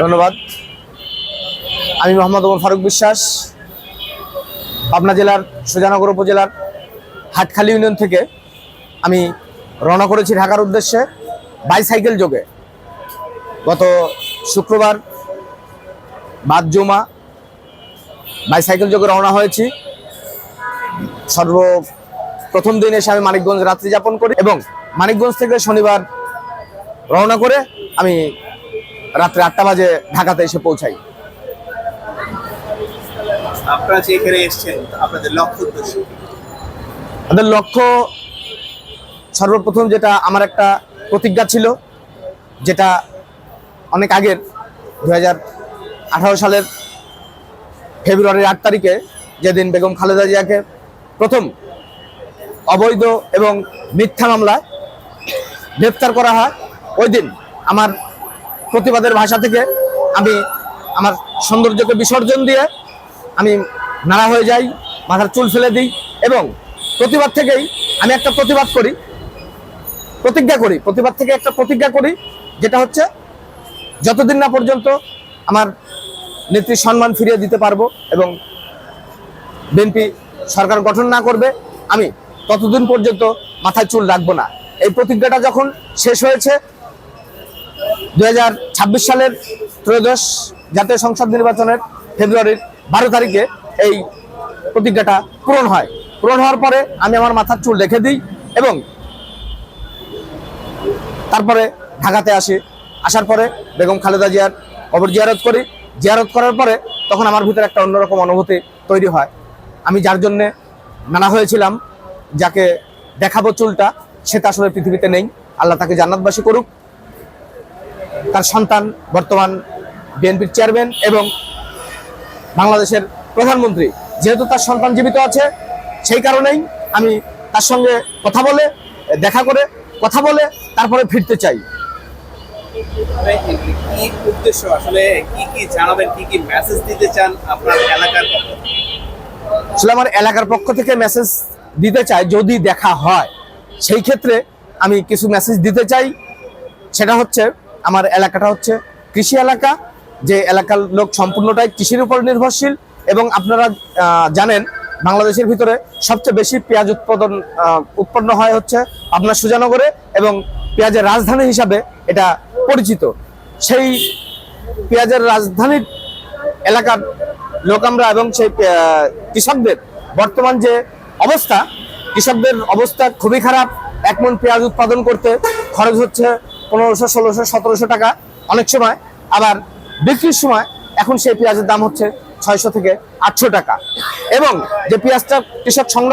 ধন্যবাদ। আমি মোহাম্মদ ওমর ফারুক বিশ্বাস, পাবনা জেলার সুজানগর উপজেলার হাটখালী ইউনিয়ন থেকে আমি রওনা করেছি ঢাকার উদ্দেশ্যে বাইসাইকেল যোগে। গত শুক্রবার বাদ জুমা বাইসাইকেল যোগে রওনা হয়েছি। সর্বপ্রথম দিন এসে আমি মানিকগঞ্জ রাত্রি যাপন করি এবং মানিকগঞ্জ থেকে শনিবার রওনা করে আমি রাত্রে 8টা বাজে ঢাকাতে এসে পৌঁছাই। আপনারা যে এখানে এসেছেন, আপনাদের লক্ষ্য উদ্দেশ্য? আমাদের লক্ষ্য সর্বপ্রথম যেটা আমার একটা প্রতিজ্ঞা ছিল, যেটা অনেক আগের 2018 সালের ফেব্রুয়ারির 8 তারিখে যেদিন বেগম খালেদা জিয়াকে প্রথম অবৈধ এবং মিথ্যা মামলায় গ্রেফতার করা হয়, ওই দিন আমার প্রতিবাদের ভাষা থেকে আমি আমার সৌন্দর্যকে বিসর্জন দিয়ে আমি নাড়া হয়ে যাই, মাথার চুল ফেলে দিই এবং প্রতিবাদ থেকেই আমি একটা প্রতিজ্ঞা করি, যেটা হচ্ছে যতদিন না পর্যন্ত আমার নেত্রীর সম্মান ফিরিয়ে দিতে পারবো এবং বিএনপি সরকার গঠন না করবে, আমি ততদিন পর্যন্ত মাথায় চুল রাখবো না। এই প্রতিজ্ঞাটা যখন শেষ হয়েছে 2026 সালের ত্রয়োদশ জাতীয় সংসদ নির্বাচনের ফেব্রুয়ারির 12 তারিখে এই প্রতিজ্ঞাটা পূরণ হওয়ার পরে আমি আমার মাথার চুল রেখে দিই এবং তারপরে ঢাকাতে আসার পরে বেগম খালেদা জিয়ার কবর জিয়ারত করার পরে তখন আমার ভিতরে একটা অন্যরকম অনুভূতি তৈরি হয়। আমি যার জন্যে নানা হয়েছিলাম, যাকে দেখাবো চুলটা, সেটা আসলে পৃথিবীতে নেই। আল্লাহ তাকে জান্নাতবাসী করুক। তার সন্তান বর্তমান বিএনপির চেয়ারম্যান এবং বাংলাদেশের প্রধানমন্ত্রী, যেহেতু তার সন্তান জীবিত আছে, সেই কারণেই আমি তার সঙ্গে দেখা করে তারপরে ফিরতে চাই। কি উদ্দেশ্য আসলে, কি জানাবেন, কি মেসেজ দিতে চান আপনার এলাকার পক্ষ থেকে? আসলে আমার এলাকার পক্ষ থেকে মেসেজ দিতে চাই, যদি দেখা হয় সেই ক্ষেত্রে আমি কিছু মেসেজ দিতে চাই। সেটা হচ্ছে, আমার এলাকাটা হচ্ছে কৃষি এলাকা, যে এলাকার লোক সম্পূর্ণটাই কৃষির উপর নির্ভরশীল এবং আপনারা জানেন বাংলাদেশের ভিতরে সবচেয়ে বেশি পেঁয়াজ উৎপন্ন হয় হচ্ছে আপনার সুজানগরে এবং পেঁয়াজের রাজধানী হিসাবে এটা পরিচিত। সেই পেঁয়াজের রাজধানীর এলাকার লোক আমরা এবং সেই কৃষকদের বর্তমান যে অবস্থা, কৃষকদের অবস্থা খুবই খারাপ। 1 মণ পেঁয়াজ উৎপাদন করতে খরচ হচ্ছে 1500, 1600, 1700 টাকা অনেক সময়, আবার বিক্রির সময় এখন সেই পেঁয়াজের দাম হচ্ছে 600 থেকে 800 টাকা এবং যে পেঁয়াজটা কৃষক সংরক্ষণ